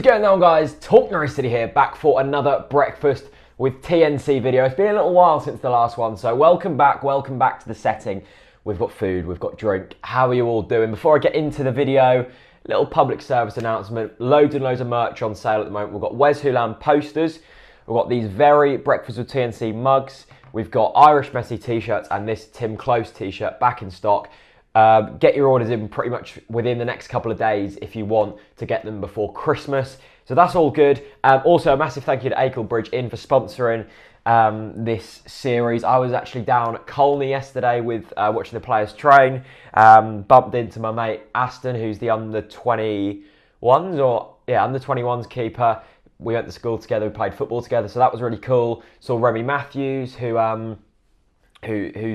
going on, guys? TalkNorwichCity here, back for another breakfast with TNC video. It's been a little while since the last one, so welcome back to the setting. We've got food, we've got drink. How are you all doing? Before I get into the video, little public service announcement. Loads and loads of merch on sale at the moment. We've got Wes Hulan posters. We've got these very Breakfast with TNC mugs. We've got Irish Messi t-shirts and this Tim Close t-shirt back in stock. Get your orders in pretty much within the next couple of days if you want to get them before Christmas. So that's all good. Also, a massive thank you to Akelbridge Inn for sponsoring this series. I was actually down at Colney yesterday with watching the players train. Bumped into my mate Aston, who's the under-21s under-21s keeper. We went to school together, we played football together, so that was really cool. Saw Remy Matthews, who's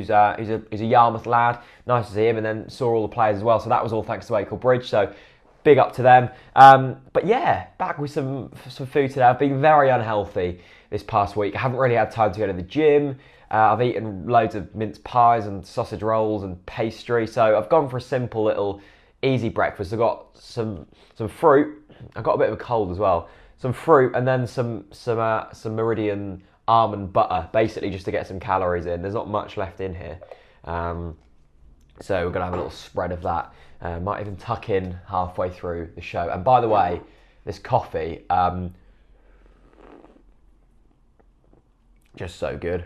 a Yarmouth lad. Nice to see him, and then saw all the players as well. So that was all thanks to Akelbridge. So big up to them. But yeah, back with some food today. I've been very unhealthy this past week. I haven't really had time to go to the gym. I've eaten loads of mince pies and sausage rolls and pastry. So I've gone for a simple little easy breakfast. I've got some fruit. I've got a bit of a cold as well. Some fruit and then some Meridian almond butter, basically just to get some calories in. There's not much left in here. So we're going to have a little spread of that. Might even tuck in halfway through the show. And by the way, this coffee, just so good.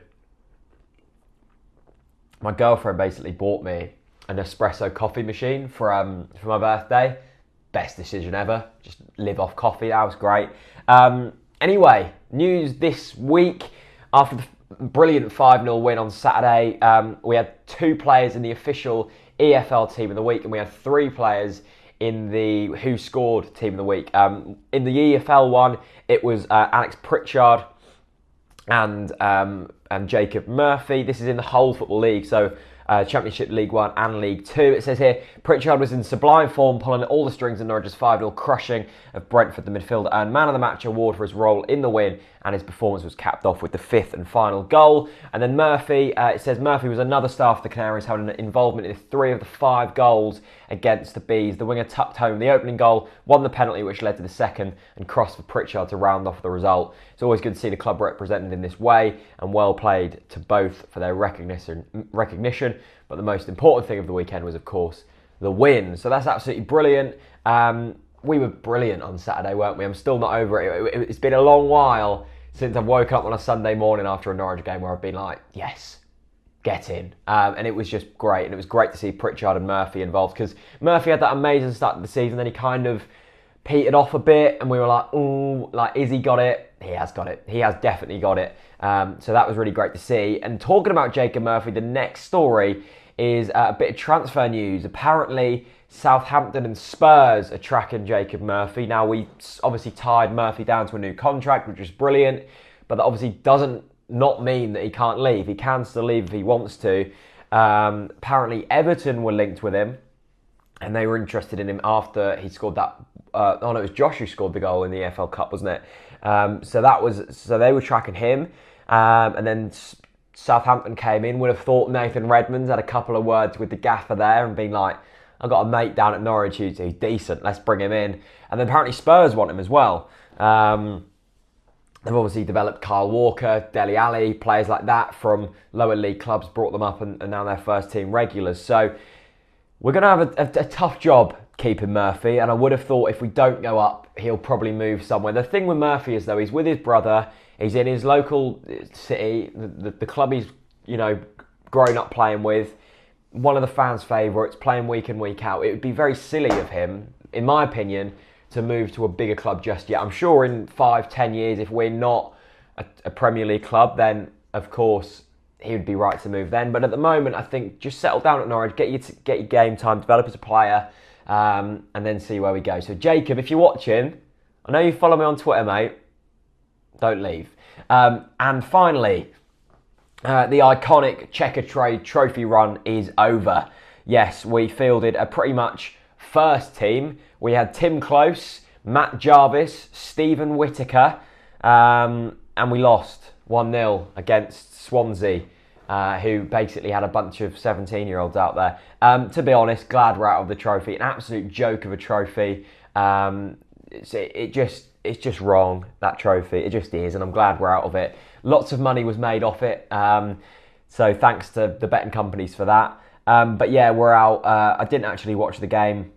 My girlfriend basically bought me an espresso coffee machine for my birthday. Best decision ever. Just live off coffee. That was great. Anyway, news this week. After the brilliant 5-0 win on Saturday, we had 2 players in the official EFL team of the week, and we had 3 players in the Who Scored team of the week. In the EFL one, it was Alex Pritchard and Jacob Murphy. This is in the whole Football League, so Championship, League 1 and League 2. It says here, Pritchard was in sublime form, pulling all the strings in Norwich's 5-0 crushing of Brentford. The midfielder earned Man of the Match award for his role in the win, and his performance was capped off with the 5th and final goal. And then Murphy, it says Murphy was another star for the Canaries, having an involvement in 3 of the 5 goals against the Bees. The winger tucked home the opening goal, won the penalty which led to the second, and crossed for Pritchard to round off the result. It's always good to see the club represented in this way, and well played to both for their recognition. But the most important thing of the weekend was, of course, the win. So that's absolutely brilliant. We were brilliant on Saturday, weren't we? I'm still not over it. It's been a long while since I've woke up on a Sunday morning after a Norwich game where I've been like, yes, get in. And it was just great. And it was great to see Pritchard and Murphy involved, because Murphy had that amazing start to the season. Then he kind of petered off a bit, and we were like, ooh, like, is he got it? He has got it. He has definitely got it. So that was really great to see. And talking about Jacob Murphy, the next story is a bit of transfer news. Apparently, Southampton and Spurs are tracking Jacob Murphy. Now, we obviously tied Murphy down to a new contract, which is brilliant, but that obviously doesn't not mean that he can't leave. He can still leave if he wants to. Apparently, Everton were linked with him, and they were interested in him after he scored that. It was Josh who scored the goal in the EFL Cup, wasn't it? So they were tracking him, and then Southampton came in. Would have thought Nathan Redmond's had a couple of words with the gaffer there and been like, I've got a mate down at Norwich who's decent, let's bring him in. And then apparently Spurs want him as well. They've obviously developed Kyle Walker, Dele Alli, players like that from lower league clubs, brought them up and now they're first team regulars. So we're going to have a tough job keeping Murphy, and I would have thought if we don't go up, he'll probably move somewhere. The thing with Murphy is, though, he's with his brother, he's in his local city, the club he's grown up playing with, one of the fans' favourites, playing week in, week out. It would be very silly of him, in my opinion, to move to a bigger club just yet. I'm sure in 5-10 years, if we're not a Premier League club, then of course he would be right to move then. But at the moment, I think just settle down at Norwich, get your game time, develop as a player, and then see where we go. So Jacob, if you're watching, I know you follow me on Twitter, mate. Don't leave. And finally, the iconic Checker Trade Trophy run is over. Yes, we fielded a pretty much first team. We had Tim Close, Matt Jarvis, Stephen Whittaker, and we lost 1-0 against Swansea, who basically had a bunch of 17-year-olds out there. To be honest, glad we're out of the trophy. An absolute joke of a trophy. It it's just wrong, that trophy. It just is, and I'm glad we're out of it. Lots of money was made off it, so thanks to the betting companies for that. But yeah, we're out. I didn't actually watch the game.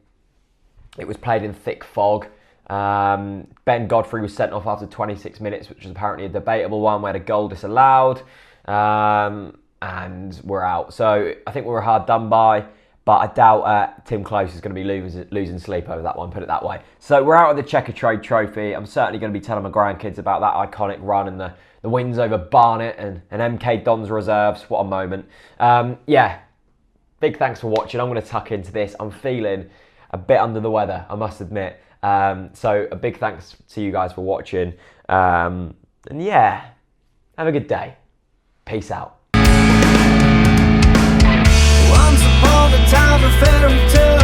It was played in thick fog. Ben Godfrey was sent off after 26 minutes, which was apparently a debatable one. We had a goal disallowed, and we're out. So I think we were hard done by, but I doubt Tim Close is going to be losing sleep over that one, put it that way. So we're out of the Checkatrade Trophy. I'm certainly going to be telling my grandkids about that iconic run and the wins over Barnet and MK Dons reserves. What a moment. Yeah, big thanks for watching. I'm going to tuck into this. I'm feeling a bit under the weather, I must admit. So a big thanks to you guys for watching. And yeah, have a good day. Peace out. Once upon a time, a fairy tale